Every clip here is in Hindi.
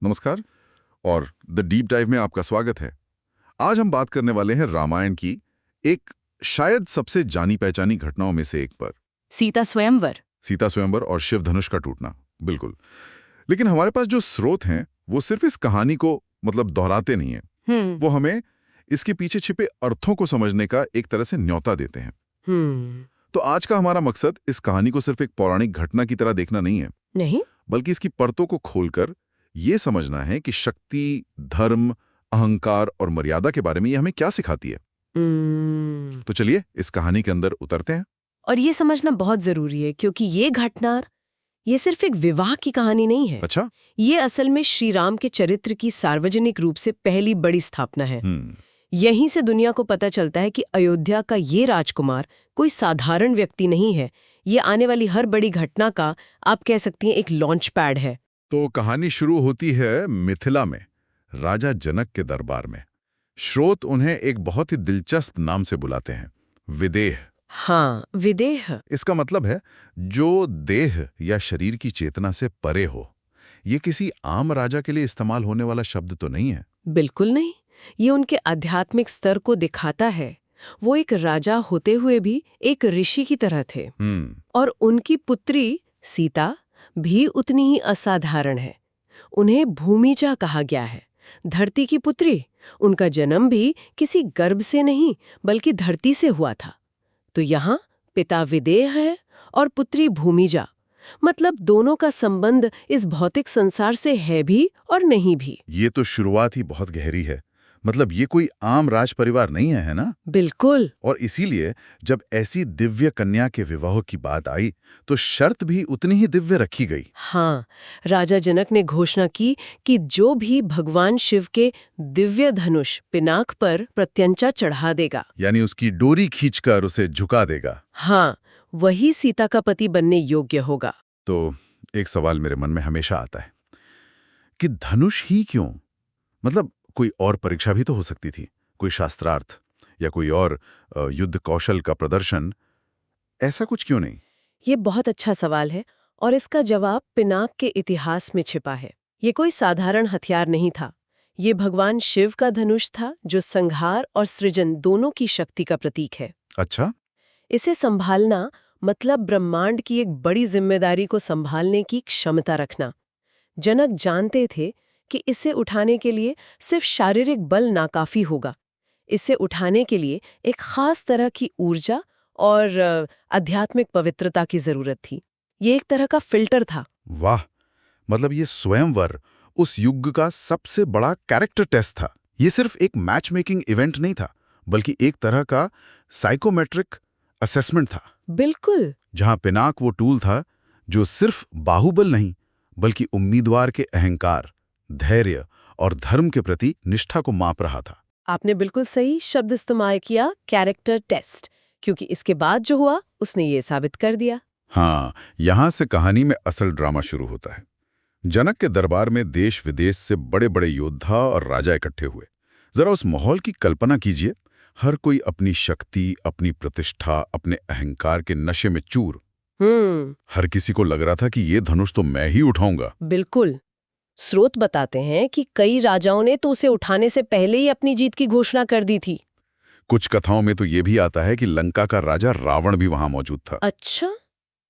नमस्कार और द डीप डाइव में आपका स्वागत है। आज हम बात करने वाले हैं रामायण की एक शायद सबसे जानी पहचानी घटनाओं में से एक पर, सीता स्वयंवर। सीता स्वयंवर और शिव धनुष का टूटना। बिल्कुल। लेकिन हमारे पास जो स्रोत हैं वो सिर्फ इस कहानी को दोहराते नहीं हैं। वो हमें इसके पीछे छिपे अर्थों को समझने का एक तरह से न्योता देते हैं। तो आज का हमारा मकसद इस कहानी को सिर्फ एक पौराणिक घटना की तरह देखना नहीं है, नहीं, बल्कि इसकी परतों को खोलकर ये समझना है कि शक्ति, धर्म, अहंकार और मर्यादा के बारे में ये हमें क्या सिखाती है। तो चलिए इस कहानी के अंदर उतरते हैं। और ये समझना बहुत जरूरी है क्योंकि ये घटना ये सिर्फ एक विवाह की कहानी नहीं है। अच्छा। ये असल में श्री राम के चरित्र की सार्वजनिक रूप से पहली बड़ी स्थापना है। यहीं से दुनिया को पता चलता है कि अयोध्या का ये राजकुमार कोई साधारण व्यक्ति नहीं है। ये आने वाली हर बड़ी घटना का, आप कह सकती हैं, एक लॉन्च पैड है। तो कहानी शुरू होती है मिथिला में, राजा जनक के दरबार में। स्रोत उन्हें एक बहुत ही दिलचस्प नाम से बुलाते हैं, विदेह। हाँ, विदेह। इसका मतलब है जो देह या शरीर की चेतना से परे हो। ये किसी आम राजा के लिए इस्तेमाल होने वाला शब्द तो नहीं है। बिल्कुल नहीं। ये उनके आध्यात्मिक स्तर को दिखाता है। वो एक राजा होते हुए भी एक ऋषि की तरह थे। और उनकी पुत्री सीता भी उतनी ही असाधारण है। उन्हें भूमिजा कहा गया है, धरती की पुत्री। उनका जन्म भी किसी गर्भ से नहीं बल्कि धरती से हुआ था। तो यहाँ पिता विदेह है और पुत्री भूमिजा। मतलब दोनों का संबंध इस भौतिक संसार से है भी और नहीं भी। ये तो शुरुआत ही बहुत गहरी है। मतलब ये कोई आम राज परिवार नहीं है ना? बिल्कुल। और इसीलिए जब ऐसी दिव्य कन्या के विवाह की बात आई तो शर्त भी उतनी ही दिव्य रखी गई। हाँ, राजा जनक ने घोषणा की कि जो भी भगवान शिव के दिव्य धनुष पिनाक पर प्रत्यंचा चढ़ा देगा, यानी उसकी डोरी खींचकर उसे झुका देगा, हाँ, वही सीता का पति बनने योग्य होगा। तो एक सवाल मेरे मन में हमेशा आता है कि धनुष ही क्यों? मतलब कोई और परीक्षा भी तो हो सकती थी, कोई शास्त्रार्थ या कोई और युद्ध कौशल का प्रदर्शन। ऐसा कुछ क्यों नहीं? ये बहुत अच्छा सवाल है और इसका जवाब पिनाक के इतिहास में छिपा है। ये कोई साधारण हथियार नहीं था। ये भगवान शिव का धनुष था जो संहार और सृजन दोनों की शक्ति का प्रतीक है। अच्छा। इसे संभालना मतलब ब्रह्मांड की एक बड़ी जिम्मेदारी को संभालने की क्षमता रखना। जनक जानते थे कि इसे उठाने के लिए सिर्फ शारीरिक बल नाकाफी होगा। इसे उठाने के लिए एक खास तरह की ऊर्जा और आध्यात्मिक पवित्रता की जरूरत थी। ये एक तरह का फिल्टर था। वाह, मतलब ये स्वयंवर उस युग का सबसे बड़ा कैरेक्टर टेस्ट था। ये सिर्फ एक मैच मेकिंग इवेंट नहीं था, बल्कि एक तरह का साइकोमेट्रिक असेसमेंट था। बिल्कुल। जहां पिनाक वो टूल था जो सिर्फ बाहुबल नहीं बल्कि उम्मीदवार के अहंकार, धैर्य और धर्म के प्रति निष्ठा को माप रहा था। आपने बिल्कुल सही शब्द इस्तेमाल किया, कैरेक्टर टेस्ट, क्योंकि इसके बाद जो हुआ उसने ये साबित कर दिया। हाँ, यहां से कहानी में असल ड्रामा शुरू होता है। जनक के दरबार में देश विदेश से बड़े बड़े योद्धा और राजा इकट्ठे हुए। जरा उस माहौल की कल्पना कीजिए। हर कोई अपनी शक्ति, अपनी प्रतिष्ठा, अपने अहंकार के नशे में चूर। हर किसी को लग रहा था कि ये धनुष तो मैं ही उठाऊंगा। बिल्कुल। स्रोत बताते हैं कि कई राजाओं ने तो उसे उठाने से पहले ही अपनी जीत की घोषणा कर दी थी। कुछ कथाओं में तो ये भी आता है कि लंका का राजा रावण भी वहां मौजूद था। अच्छा,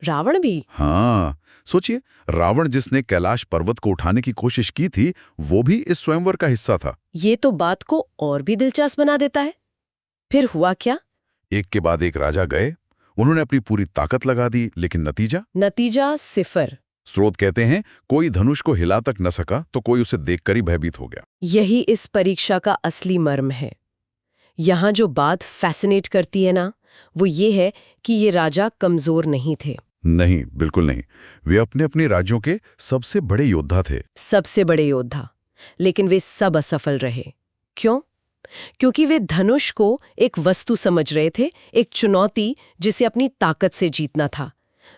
रावण भी? हाँ, सोचिए, रावण जिसने कैलाश पर्वत को उठाने की कोशिश की थी, वो भी इस स्वयंवर का हिस्सा था। ये तो बात को और भी दिलचस्प बना देता है। फिर हुआ क्या? एक के बाद एक राजा गए, उन्होंने अपनी पूरी ताकत लगा दी, लेकिन नतीजा सिफर। स्रोत कहते हैं कोई धनुष को हिला तक न सका तो कोई उसे देखकर ही भयभीत हो गया। यही इस परीक्षा का असली मर्म है। यहाँ जो बात फैसिनेट करती है ना, वो ये है कि ये राजा कमजोर नहीं थे। नहीं, बिल्कुल नहीं। वे अपने अपने राज्यों के सबसे बड़े योद्धा थे। सबसे बड़े योद्धा। लेकिन वे सब असफल रहे। क्यों? क्योंकि वे धनुष को एक वस्तु समझ रहे थे, एक चुनौती जिसे अपनी ताकत से जीतना था।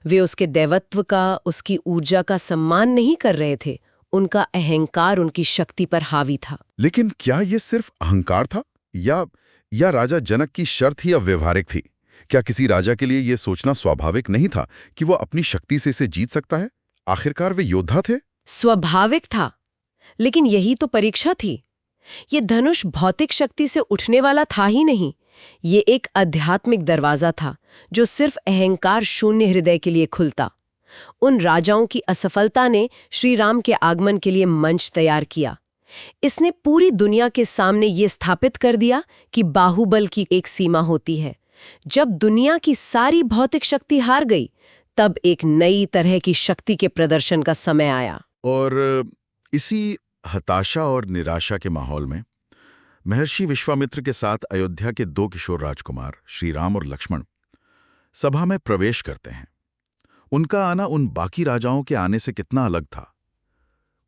वे उसके दैवत्व का, उसकी ऊर्जा का सम्मान नहीं कर रहे थे। उनका अहंकार उनकी शक्ति पर हावी था। लेकिन क्या ये सिर्फ अहंकार था या राजा जनक की शर्त ही अव्यवहारिक थी? क्या किसी राजा के लिए यह सोचना स्वाभाविक नहीं था कि वो अपनी शक्ति से इसे जीत सकता है? आखिरकार वे योद्धा थे। स्वाभाविक था, लेकिन यही तो परीक्षा थी। ये धनुष भौतिक शक्ति से उठने वाला था ही नहीं, ये एक आध्यात्मिक दरवाजा था जो सिर्फ अहंकार शून्य हृदय के लिए खुलता। उन राजाओं की असफलता ने श्री राम के आगमन के लिए मंच तैयार किया। इसने पूरी दुनिया के सामने ये स्थापित कर दिया कि बाहुबल की एक सीमा होती है। जब दुनिया की सारी भौतिक शक्ति हार गई, तब एक नई तरह की शक्ति के प्रदर्शन का समय आया। और इसी हताशा और निराशा के माहौल में महर्षि विश्वामित्र के साथ अयोध्या के 2 किशोर राजकुमार श्री राम और लक्ष्मण सभा में प्रवेश करते हैं। उनका आना उन बाकी राजाओं के आने से कितना अलग था।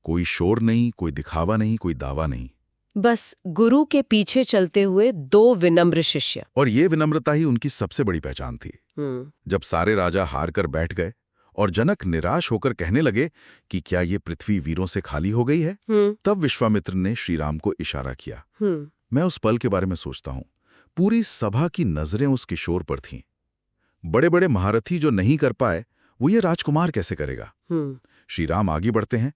कोई शोर नहीं, कोई दिखावा नहीं, कोई दावा नहीं, बस गुरु के पीछे चलते हुए 2 विनम्र शिष्य। और ये विनम्रता ही उनकी सबसे बड़ी पहचान थी। जब सारे राजा हार कर बैठ गए और जनक निराश होकर कहने लगे कि क्या ये पृथ्वी वीरों से खाली हो गई है, तब विश्वामित्र ने श्री राम को इशारा किया। मैं उस पल के बारे में सोचता हूं। पूरी सभा की नजरें उस किशोर पर थीं। बड़े बड़े महारथी जो नहीं कर पाए, वो ये राजकुमार कैसे करेगा। श्री राम आगे बढ़ते हैं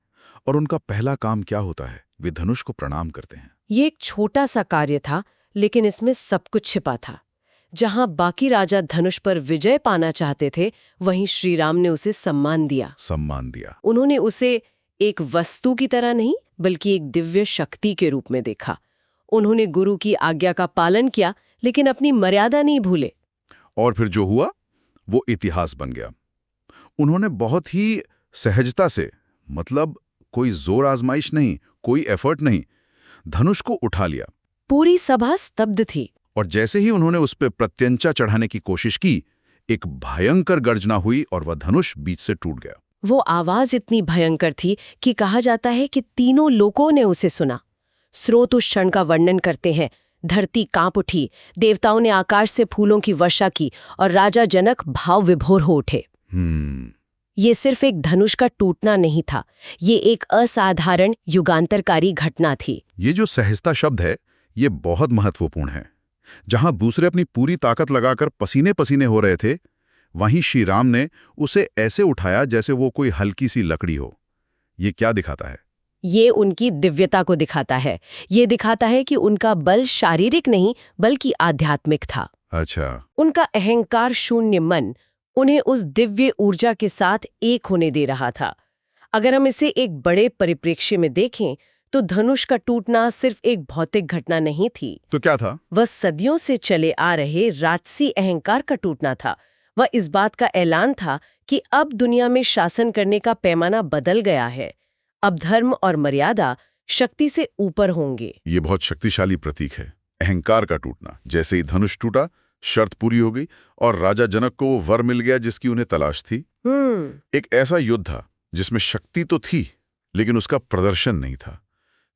और उनका पहला काम क्या होता है, वे धनुष को प्रणाम करते हैं। ये एक छोटा सा कार्य था, लेकिन इसमें सब कुछ छिपा था। जहां बाकी राजा धनुष पर विजय पाना चाहते थे, वहीं श्री राम ने उसे सम्मान दिया। उन्होंने उसे एक वस्तु की तरह नहीं, बल्कि एक दिव्य शक्ति के रूप में देखा। उन्होंने गुरु की आज्ञा का पालन किया, लेकिन अपनी मर्यादा नहीं भूले। और फिर जो हुआ वो इतिहास बन गया। उन्होंने बहुत ही सहजता से, मतलब कोई जोर आजमाइश नहीं, कोई एफर्ट नहीं, धनुष को उठा लिया। पूरी सभा स्तब्ध थी। और जैसे ही उन्होंने उस पर प्रत्यंचा चढ़ाने की कोशिश की, एक भयंकर गर्जना हुई और वह धनुष बीच से टूट गया। वो आवाज इतनी भयंकर थी कि कहा जाता है कि तीनों लोकों ने उसे सुना। स्रोत उस क्षण का वर्णन करते हैं। धरती कांप उठी, देवताओं ने आकाश से फूलों की वर्षा की और राजा जनक भाव विभोर हो उठे। ये सिर्फ एक धनुष का टूटना नहीं था, ये एक असाधारण युगांतरकारी घटना थी। ये जो सहजता शब्द है, ये बहुत महत्वपूर्ण है। जहां दूसरे अपनी पूरी ताकत लगाकर पसीने पसीने हो रहे थे, वहीं श्री राम ने उसे ऐसे उठाया जैसे वो कोई हल्की सी लकड़ी हो। ये क्या दिखाता है? ये उनकी दिव्यता को दिखाता है। ये दिखाता है कि उनका बल शारीरिक नहीं, बल्कि आध्यात्मिक था। अच्छा। उनका अहंकार शून्य मन उन्हें उस दिव्य ऊर्जा के साथ एक होने दे रहा था। अगर हम इसे एक बड़े परिप्रेक्ष्य में देखें, तो धनुष का टूटना सिर्फ एक भौतिक घटना नहीं थी। तो क्या था? वह सदियों से चले आ रहे राजसी अहंकार का टूटना था। वह इस बात का ऐलान था कि अब दुनिया में शासन करने का पैमाना बदल गया है। अब धर्म और मर्यादा शक्ति से ऊपर होंगे। ये बहुत शक्तिशाली प्रतीक है, अहंकार का टूटना। जैसे ही धनुष टूटा, शर्त पूरी हो गई और राजा जनक को वो वर मिल गया जिसकी उन्हें तलाश थी। एक ऐसा युद्ध था जिसमें शक्ति तो थी, लेकिन उसका प्रदर्शन नहीं था,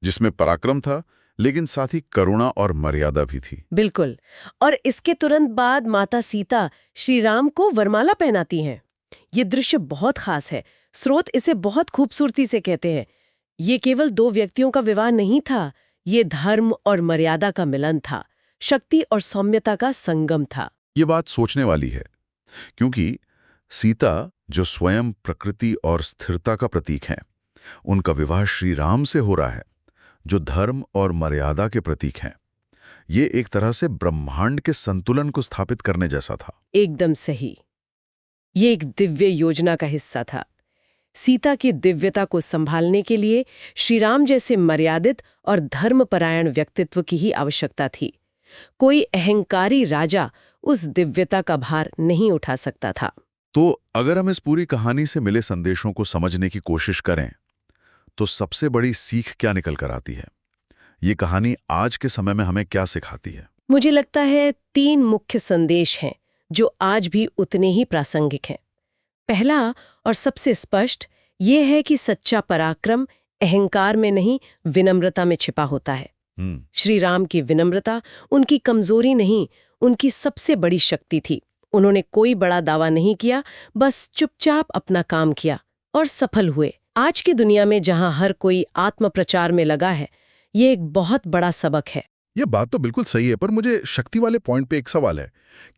जिसमें पराक्रम था, लेकिन साथ ही करुणा और मर्यादा भी थी। बिल्कुल। और इसके तुरंत बाद माता सीता श्री राम को वरमाला पहनाती हैं। ये दृश्य बहुत खास है। स्रोत इसे बहुत खूबसूरती से कहते हैं। ये केवल 2 व्यक्तियों का विवाह नहीं था, ये धर्म और मर्यादा का मिलन था, शक्ति और सौम्यता का संगम था। ये बात सोचने वाली है, क्योंकि सीता, जो स्वयं प्रकृति और स्थिरता का प्रतीक हैं, उनका विवाह श्री राम से हो रहा है, जो धर्म और मर्यादा के प्रतीक हैं। ये एक तरह से ब्रह्मांड के संतुलन को स्थापित करने जैसा था। एकदम सही। ये एक दिव्य योजना का हिस्सा था। सीता की दिव्यता को संभालने के लिए श्री राम जैसे मर्यादित और धर्मपरायण व्यक्तित्व की ही आवश्यकता थी। कोई अहंकारी राजा उस दिव्यता का भार नहीं उठा सकता था। तो अगर हम इस पूरी कहानी से मिले संदेशों को समझने की कोशिश करें, तो सबसे बड़ी सीख क्या निकल कर आती है? ये कहानी आज के समय में हमें क्या सिखाती है? मुझे लगता है 3 मुख्य संदेश हैं जो आज भी उतने ही प्रासंगिक हैं। पहला और सबसे स्पष्ट ये है कि सच्चा पराक्रम अहंकार में नहीं, विनम्रता में छिपा होता है। श्री राम की विनम्रता उनकी कमजोरी नहीं, उनकी सबसे बड़ी शक्ति थी। उन्होंने कोई बड़ा दावा नहीं किया, बस चुपचाप अपना काम किया और सफल हुए। आज की दुनिया में जहां हर कोई आत्म प्रचार में लगा है, ये एक बहुत बड़ा सबक है। ये बात तो बिल्कुल सही है, पर मुझे शक्ति वाले पॉइंट पे एक सवाल है।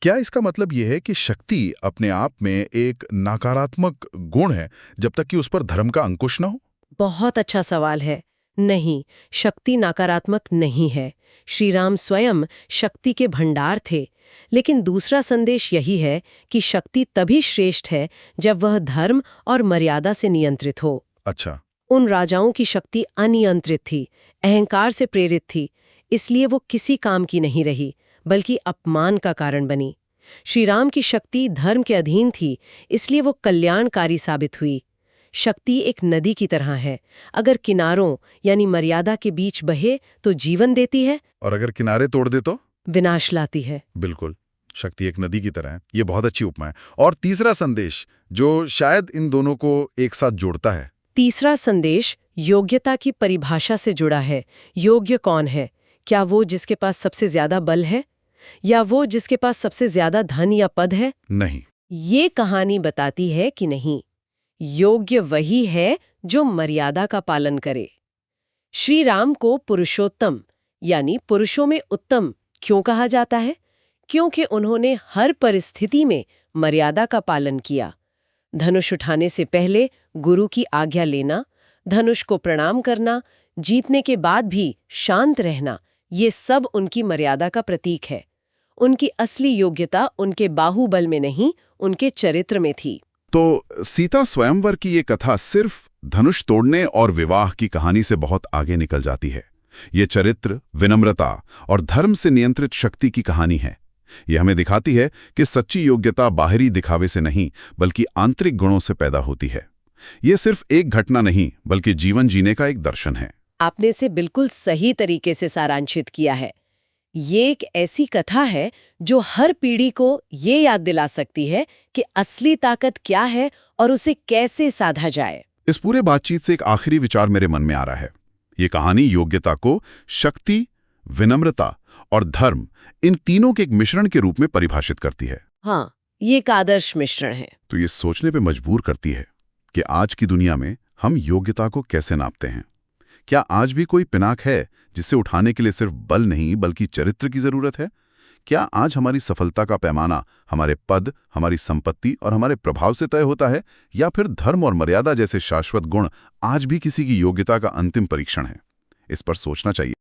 क्या इसका मतलब ये है कि शक्ति अपने आप में एक नकारात्मक गुण है, जब तक कि उस पर धर्म का अंकुश ना हो? बहुत अच्छा सवाल है। नहीं, शक्ति नकारात्मक नहीं है। श्री राम स्वयं शक्ति के भंडार थे। लेकिन दूसरा संदेश यही है कि शक्ति तभी श्रेष्ठ है जब वह धर्म और मर्यादा से नियंत्रित हो। अच्छा। उन राजाओं की शक्ति अनियंत्रित थी, अहंकार से प्रेरित थी, इसलिए वो किसी काम की नहीं रही, बल्कि अपमान का कारण बनी। श्री राम की शक्ति धर्म के अधीन थी, इसलिए वो कल्याणकारी साबित हुई। शक्ति एक नदी की तरह है, अगर किनारों यानी मर्यादा के बीच बहे तो जीवन देती है, और अगर किनारे तोड़ दे तो विनाश लाती है। बिल्कुल, शक्ति एक नदी की तरह है। ये बहुत अच्छी उपमा है। और तीसरा संदेश जो शायद इन दोनों को एक साथ जोड़ता है। तीसरा संदेश योग्यता की परिभाषा से जुड़ा है। योग्य कौन है? क्या वो जिसके पास सबसे ज्यादा बल है, या वो जिसके पास सबसे ज्यादा धन या पद है? नहीं। ये कहानी बताती है कि नहीं, योग्य वही है जो मर्यादा का पालन करे। श्री राम को पुरुषोत्तम यानी पुरुषों में उत्तम क्यों कहा जाता है? क्योंकि उन्होंने हर परिस्थिति में मर्यादा का पालन किया। धनुष उठाने से पहले गुरु की आज्ञा लेना, धनुष को प्रणाम करना, जीतने के बाद भी शांत रहना, ये सब उनकी मर्यादा का प्रतीक है। उनकी असली योग्यता उनके बाहुबल में नहीं, उनके चरित्र में थी। तो सीता स्वयंवर की ये कथा सिर्फ धनुष तोड़ने और विवाह की कहानी से बहुत आगे निकल जाती है। ये चरित्र, विनम्रता और धर्म से नियंत्रित शक्ति की कहानी है। यह हमें दिखाती है कि सच्ची योग्यता बाहरी दिखावे से नहीं, बल्कि आंतरिक गुणों से पैदा होती है। ये सिर्फ एक घटना नहीं, बल्कि जीवन जीने का एक दर्शन है। आपने इसे बिल्कुल सही तरीके से सारांशित किया है। ये एक ऐसी कथा है जो हर पीढ़ी को ये याद दिला सकती है कि असली ताकत क्या है और उसे कैसे साधा जाए। इस पूरे बातचीत से एक आखिरी विचार मेरे मन में आ रहा है। ये कहानी योग्यता को शक्ति, विनम्रता और धर्म, इन तीनों के एक मिश्रण के रूप में परिभाषित करती है। हाँ, ये एक आदर्श मिश्रण है। तो ये सोचने पे मजबूर करती है कि आज की दुनिया में हम योग्यता को कैसे नापते हैं। क्या आज भी कोई पिनाक है जिसे उठाने के लिए सिर्फ बल नहीं बल्कि चरित्र की जरूरत है? क्या आज हमारी सफलता का पैमाना हमारे पद, हमारी संपत्ति और हमारे प्रभाव से तय होता है, या फिर धर्म और मर्यादा जैसे शाश्वत गुण आज भी किसी की योग्यता का अंतिम परीक्षण है? इस पर सोचना चाहिए।